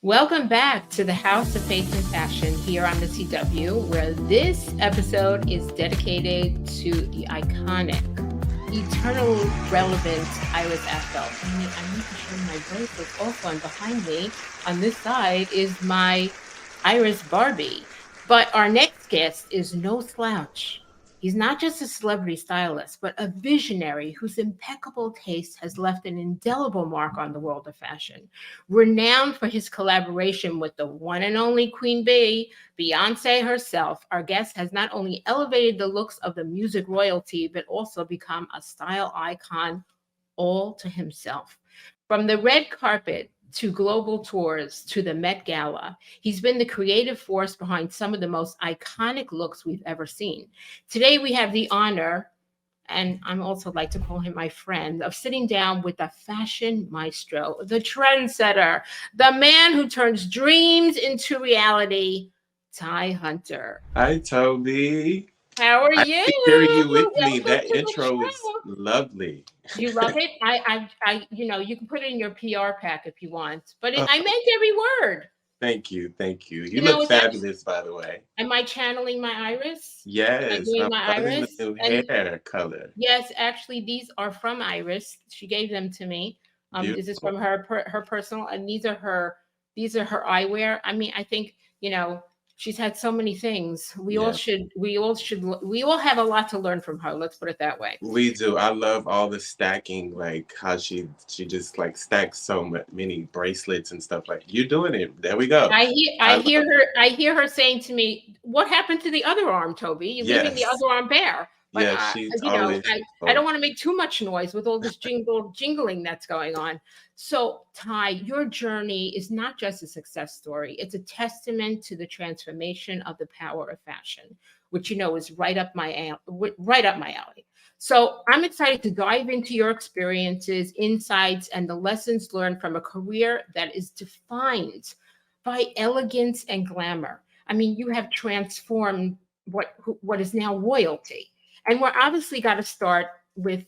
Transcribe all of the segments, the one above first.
Welcome back to the House of Faith and Fashion here on the CW, where this episode is dedicated to the iconic, eternally relevant Iris Apfel. I need to show my bracelets also, and behind me on this side is my Iris Barbie. But our next guest is no slouch. He's not just a celebrity stylist, but a visionary whose impeccable taste has left an indelible mark on the world of fashion. Renowned for his collaboration with the one and only Queen Bee, Beyonce herself, our guest has not only elevated the looks of the music royalty, but also become a style icon all to himself. From the red carpet to global tours to the Met Gala, he's been the creative force behind some of the most iconic looks we've ever seen. Today, we have the honor, and I'm also like to call him my friend, of sitting down with the fashion maestro, the trendsetter, the man who turns dreams into reality, Ty Hunter. Hi, Toby. How are I you? like hearing you with me. Welcome That to the intro was show. lovely. You love it? You can put it in your PR pack if you want, but Oh, I meant every word. thank you. Thank you. You You know, look it's actually, fabulous, by the way. am I channeling my iris? Am I Yes, doing I'm my loving the iris? new And hair color. yes, actually, these are from Iris. She gave them to me. This is Beautiful. from her personal, and these are her eyewear. I mean, I think she's had so many things. Yeah, We all have a lot to learn from her. Let's put it that way. we do. I love all the stacking, like how she just like stacks many bracelets and stuff. Like you're doing it. There we go. I hear I I hear love. her I hear her saying to me, "What happened to the other arm, Toby? You're leaving the Yes, other arm bare." But yes. She's you know, always. I don't want to make too much noise with all this jingling that's going on. So, Ty, your journey is not just a success story; it's a testament to the transformation of the power of fashion, which is right up my alley. So, I'm excited to dive into your experiences, insights, and the lessons learned from a career that is defined by elegance and glamour. I mean, you have transformed what is now royalty. And we're obviously got to start with,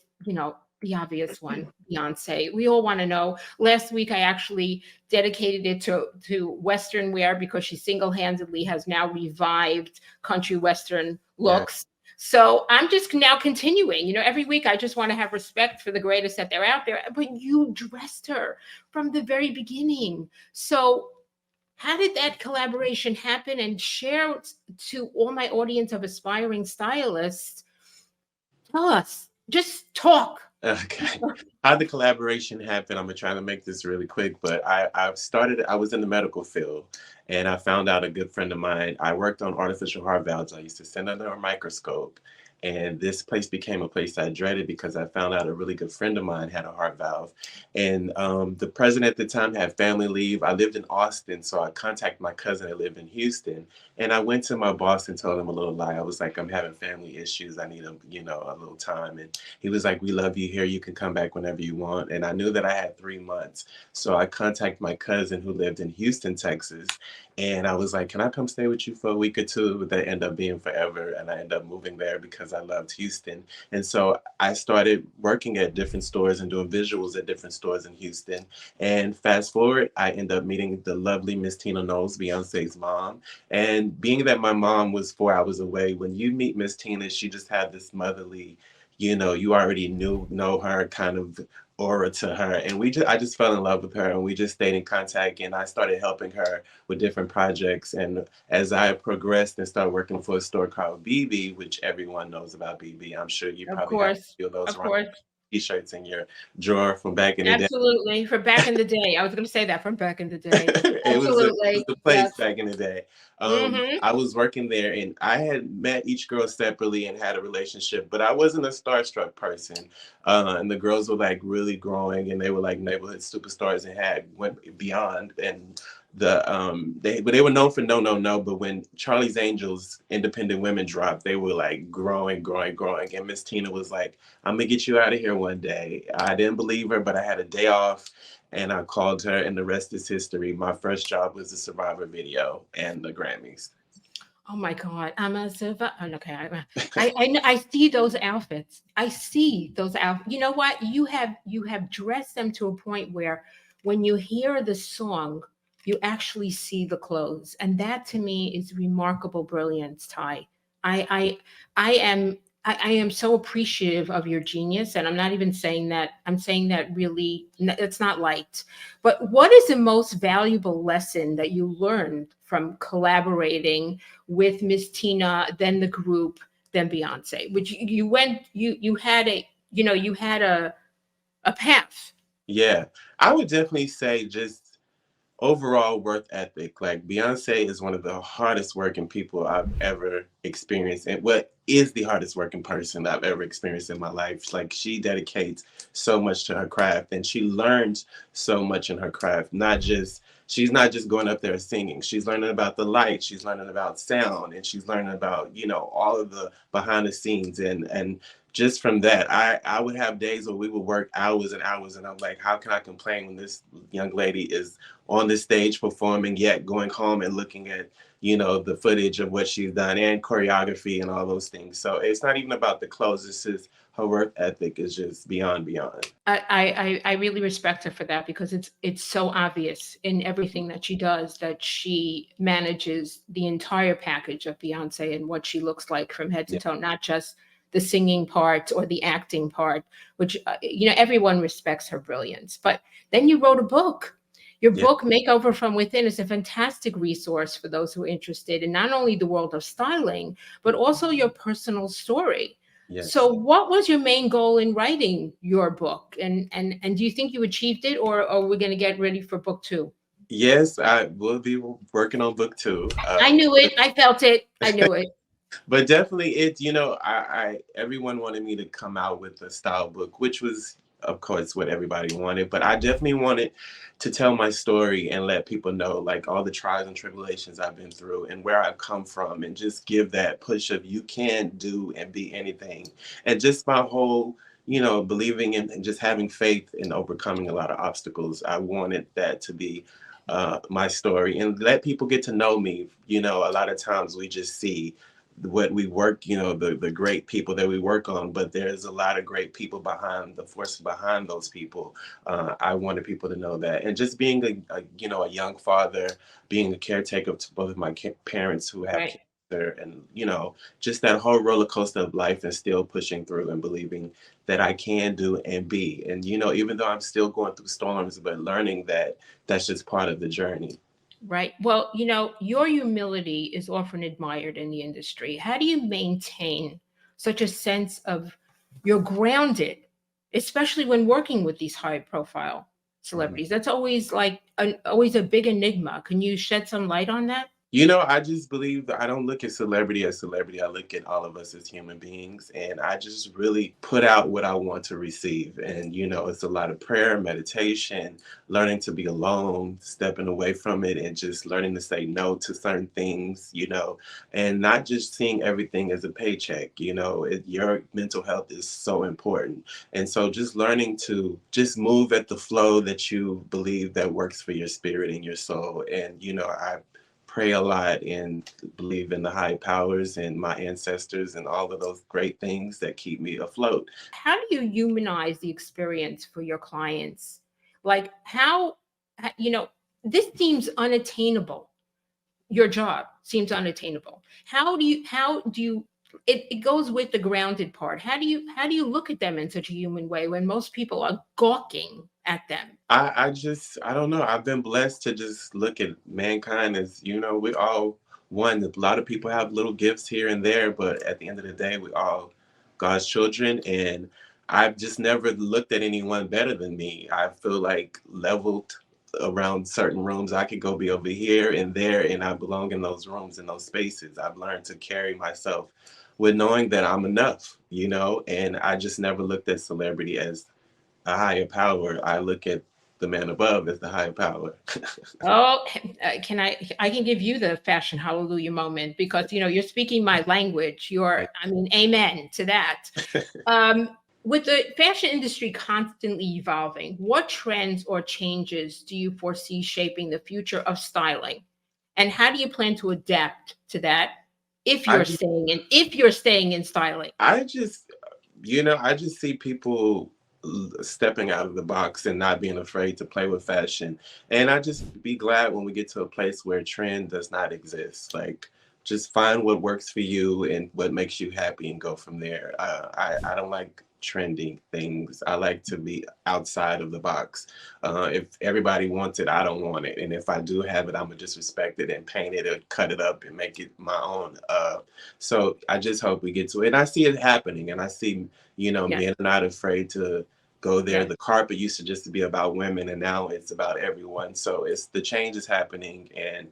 the obvious one, Beyonce. We all want to know. Last week, I actually dedicated it to Western wear because she single-handedly has now revived country Western Yeah. looks. So I'm just now continuing. Every week I just want to have respect for the greatest that they're out there. But you dressed her from the very beginning. So how did that collaboration happen? And share to all my audience of aspiring stylists. Tell us. Just talk. Okay. How the collaboration happened, I'm gonna try to make this really quick, but I was in the medical field and I found out a good friend of mine. I worked on artificial heart valves. I used to send under a microscope. And this place became a place I dreaded because I found out a really good friend of mine had a heart valve. And the president at the time had family leave. I lived in Austin, so I contacted my cousin that lived in Houston. And I went to my boss and told him a little lie. I was like, I'm having family issues. I need a little time. And he was like, we love you here. You can come back whenever you want. And I knew that I had 3 months. So I contacted my cousin who lived in Houston, Texas. And I was like, can I come stay with you for a week or two? But that ended up being forever. And I ended up moving there because I loved Houston. And so I started working at different stores and doing visuals at different stores in Houston. And fast forward, I ended up meeting the lovely Miss Tina Knowles, Beyonce's mom. And being that my mom was 4 hours away, when you meet Miss Tina, she just had this motherly, you already know her kind of aura to her. And I just fell in love with her and we just stayed in contact and I started helping her with different projects. And as I progressed and started working for a store called BB, which everyone knows about BB, I'm sure you Of probably have a course. few of those Of around course. t-shirts in your drawer from back in the day. Absolutely. For back in the day. I was going to say that from back in the day. It was Absolutely. the Yes. place back in the day. Mm-hmm. I was working there and I had met each girl separately and had a relationship, but I wasn't a starstruck person. And the girls were like really growing and they were like neighborhood superstars and had went beyond. And they were known for No No No, but when Charlie's Angels Independent Women dropped, they were like growing, growing, growing. And Miss Tina was like, I'm gonna get you out of here one day. I didn't believe her, but I had a day off and I called her, and the rest is history. My first job was the Survivor video and the Grammys. Oh my God. I'm a survivor. Okay. I see those outfits. I see those outfits. You know what? You have dressed them to a point where when you hear the song, you actually see the clothes. And that to me is remarkable brilliance, Ty. I I I am I am so appreciative of your genius. And I'm not even saying that, I'm saying that really, it's not light. But what is the most valuable lesson that you learned from collaborating with Miss Tina, then the group, then Beyonce? Which you went, you had a, you had a path. Yeah, I would definitely say just overall work ethic. Like Beyonce is one of the hardest working people I've ever experienced, and what is the hardest working person I've ever experienced in my life. Like she dedicates so much to her craft, and she learns so much in her craft. Not just She's not just going up there singing. She's learning about the light. She's learning about sound, and she's learning about all of the behind the scenes. And just from that, I would have days where we would work hours and hours, and I'm like, how can I complain when this young lady is on the stage performing, yet going home and looking at the footage of what she's done and choreography and all those things. So it's not even about the clothes. It's just her work ethic is just beyond. I really respect her for that, because it's so obvious in everything that she does that she manages the entire package of Beyonce and what she looks like from head to Yeah. toe, not just the singing part or the acting part, which everyone respects her brilliance. But then you wrote a book. Your Yeah. book, Makeover from Within, is a fantastic resource for those who are interested in not only the world of styling, but also your personal story. So Yes. what was your main goal in writing your book? And do you think you achieved it, or we're going to get ready for book two? Yes, I will be working on book two. I knew it. I felt it. I knew it. But definitely it's I everyone wanted me to come out with a style book, which was of course what everybody wanted, but I definitely wanted to tell my story and let people know like all the trials and tribulations I've been through and where I've come from, and just give that push of you can do and be anything. And just my whole believing in and just having faith in overcoming a lot of obstacles. I wanted that to be my story and let people get to know me. A lot of times we just see what we work, the great people that we work on, but there's a lot of great people behind the forces behind those people. I wanted people to know that. And just being a young father, being a caretaker to both of my parents who have Right. cancer, and just that whole roller coaster of life, and still pushing through and believing that I can do and be. And even though I'm still going through storms, but learning that that's just part of the journey. Right. Well, your humility is often admired in the industry. How do you maintain such a sense of you're grounded, especially when working with these high profile Mhm. celebrities? That's always like always a big enigma. Can you shed some light on that? I just believe that I don't look at celebrity as celebrity. I look at all of us as human beings, and I just really put out what I want to receive. And, it's a lot of prayer, meditation, learning to be alone, stepping away from it, and just learning to say no to certain things, and not just seeing everything as a paycheck. Your mental health is so important. And so just learning to just move at the flow that you believe that works for your spirit and your soul. And, I pray a lot and believe in the high powers and my ancestors and all of those great things that keep me afloat. How do you humanize the experience for your clients? Like you know, this seems unattainable. Your job seems unattainable. How do you it goes with the grounded part. How do you look at them in such a human way when most people are gawking at them? I don't know. I've been blessed to just look at mankind as, we all one. A lot of people have little gifts here and there, but at the end of the day, we all God's children. And I've just never looked at anyone better than me. I feel like leveled around certain rooms. I could go be over here and there, and I belong in those rooms, in those spaces. I've learned to carry myself with knowing that I'm enough, and I just never looked at celebrity as a higher power. I look at the man above as the higher power. Oh, can I can give you the fashion hallelujah moment, because you're speaking my language. I mean, amen to that. Um, with the fashion industry constantly evolving, what trends or changes do you foresee shaping the future of styling? And how do you plan to adapt to that I just if you're staying in styling? I just I just see people. stepping out of the box and not being afraid to play with fashion. And I just be glad when we get to a place where trend does not exist. Like, just find what works for you and what makes you happy and go from there. I don't like trending things. I like to be outside of the box. If everybody wants it, I don't want it. And if I do have it, I'm gonna disrespect it and paint it or cut it up and make it my own. So I just hope we get to it. And I see it happening, and I see, Yes, men not afraid to go there. yes, The carpet used to just be about women, and now it's about everyone. So it's the change is happening, and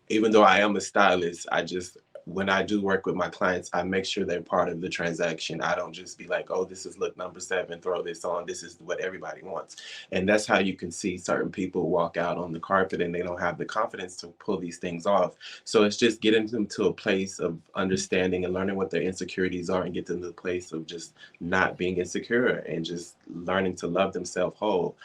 even though I am a stylist, I just when I do work with my clients, I make sure they're part of the transaction. I don't just be like, oh, this is look number 7, throw this on. This is what everybody wants. And that's how you can see certain people walk out on the carpet and they don't have the confidence to pull these things off. So it's just getting them to a place of understanding and learning what their insecurities are and get them to the place of just not being insecure and just learning to love themselves whole.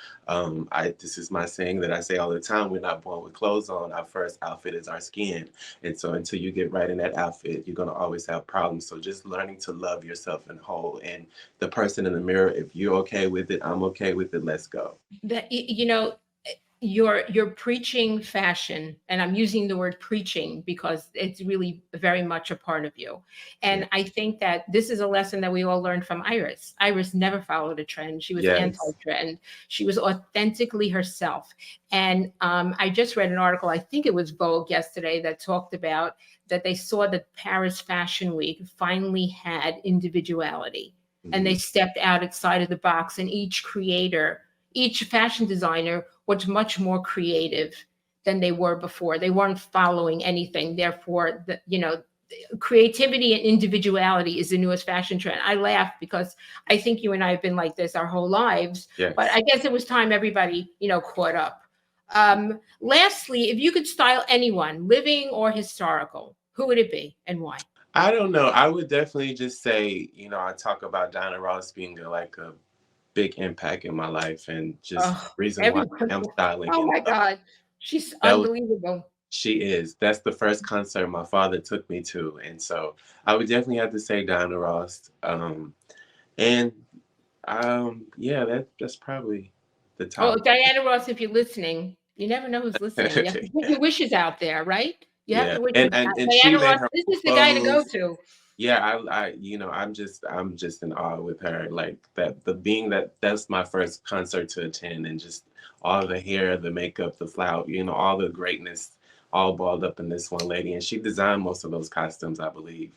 This is my saying that I say all the time: we're not born with clothes on. Our first outfit is our skin. And so until you get right in that outfit, you're going to always have problems. So just learning to love yourself and whole. And the person in the mirror, if you're okay with it, I'm okay with it. Let's go. You're preaching fashion, and I'm using the word preaching because it's really very much a part of you. Yeah. And I think that this is a lesson that we all learned from Iris. Iris never followed a trend. She was Yes. anti-trend. She was authentically herself. And I just read an article, I think it was Vogue yesterday, that talked about that they saw that Paris Fashion Week finally had individuality, and they Mhm. stepped outside of the box, and each fashion designer was much more creative than they were before. They weren't following anything. Therefore, creativity and individuality is the newest fashion trend. I laugh because I think you and I have been like this our whole lives, but Yes. I guess it was time everybody, caught up. Lastly, if you could style anyone, living or historical, who would it be and why? I don't know. I would definitely just say, I talk about Diana Ross being like a big impact in my life and just Oh, reason why everyone. I am styling. Oh And my God. She's that was unbelievable. She is. That's the first concert my father took me to. And so I would definitely have to say Diana Ross. And yeah, that's probably the Oh, top. Diana Ross, if you're listening, you never know who's listening. You have to put your wishes out there, right? You have Yeah. to wish. And she Diana made Ross, her this own is the guy to go clothes. to. Yeah, I'm just in awe with her. Like that the being that's my first concert to attend, and just all the hair, the makeup, the flower, all the greatness all balled up in this one lady. And she designed most of those costumes, I believe.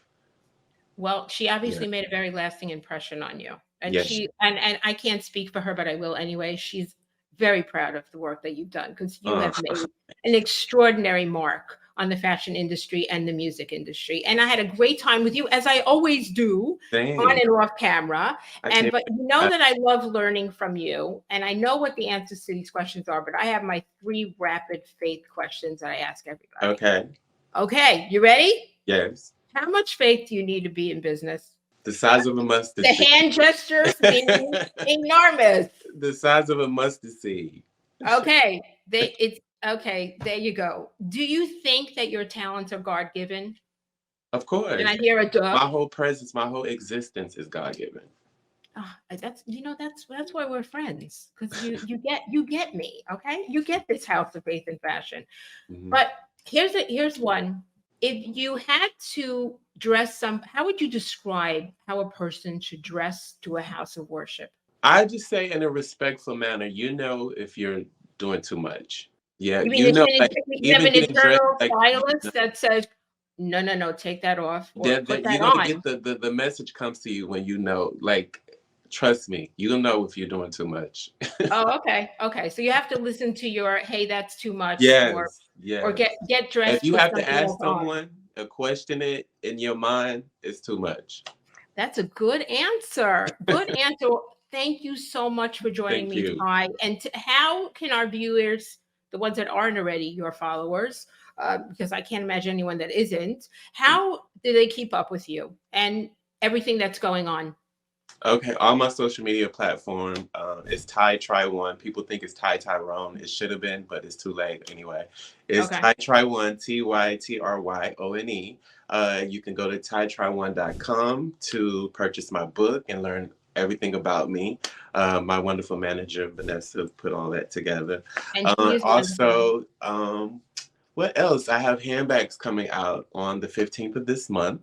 Well, she Yeah. obviously made a very lasting impression on you. And Yes. and I can't speak for her, but I will anyway. She's very proud of the work that you've done because you Uh, have made an extraordinary mark on the fashion industry and the music industry. And I had a great time with you, as I always do, on Same. and off camera. I And can't. but you know I, that I love learning from you, and I know what the answers to these questions are, but I have my 3 rapid faith questions that I ask everybody. okay. Okay, you ready? Yes. How much faith do you need to be in business? The size of a mustard The seed. hand gestures mean enormous. The size of a mustard seed. Okay, it's okay. There you go. Do you think that your talents are God given? Of Can course. I hear a duh? My whole presence, my whole existence is God given. Ah, that's why we're friends, because you get me. Okay, you get this house of faith and fashion. Mhm. But here's one. If you had to how would you describe how a person should dress to a house of worship? I just say in a respectful manner, if you're doing too much. Yeah, You mean it's like you have even an getting dressed, internal like stylist that says, "No, no, no, take that off or that, put that that you're gonna get on." the message comes to you when like trust me, you'll know if you're doing too much. Oh, okay, okay. So you have to listen to your, "Hey, that's too much," Yes, or yes. get If dressed, you put have to something ask else on. someone or question it in your mind, it's too much. That's a good answer. Good answer. Thank you so much for joining Thank me, you. Ty. And how can our viewers, the ones that aren't already your followers, because I can't imagine anyone that isn't, how do they keep up with you and everything that's going on? Okay, on my social media platform, it's Ty Try One. People think it's Ty Tyrone. It should have been, but it's too late anyway. It's Okay. Ty Try One, TYTRYONE. You can go to tytry1.com to purchase my book and learn everything about me. My wonderful manager, Vanessa, put all that together. And she is wonderful. Also, what else? I have handbags coming out on the 15th of this month.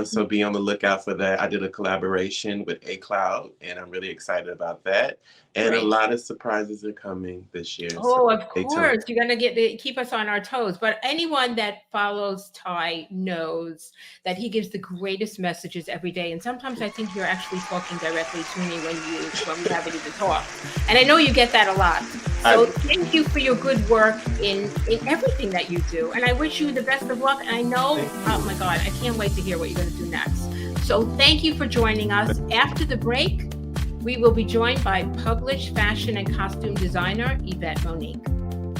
So be on the lookout for that. I did a collaboration with A Cloud, and I'm really excited about that. And Great. a lot of surprises are coming this year. Oh, So of stay tuned. course. You're going to keep us on our toes. But anyone that follows Ty knows that he gives the greatest messages every day. And sometimes I think you're actually talking directly to me when we haven't even talked. And I know you get that a lot. So thank you for your good work in everything that you do. And I wish you the best of luck. And I know, oh my God, I can't wait to hear what you're going to do next. So thank you for joining us. After the break, we will be joined by published fashion and costume designer Yvette Monique.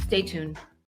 Stay tuned.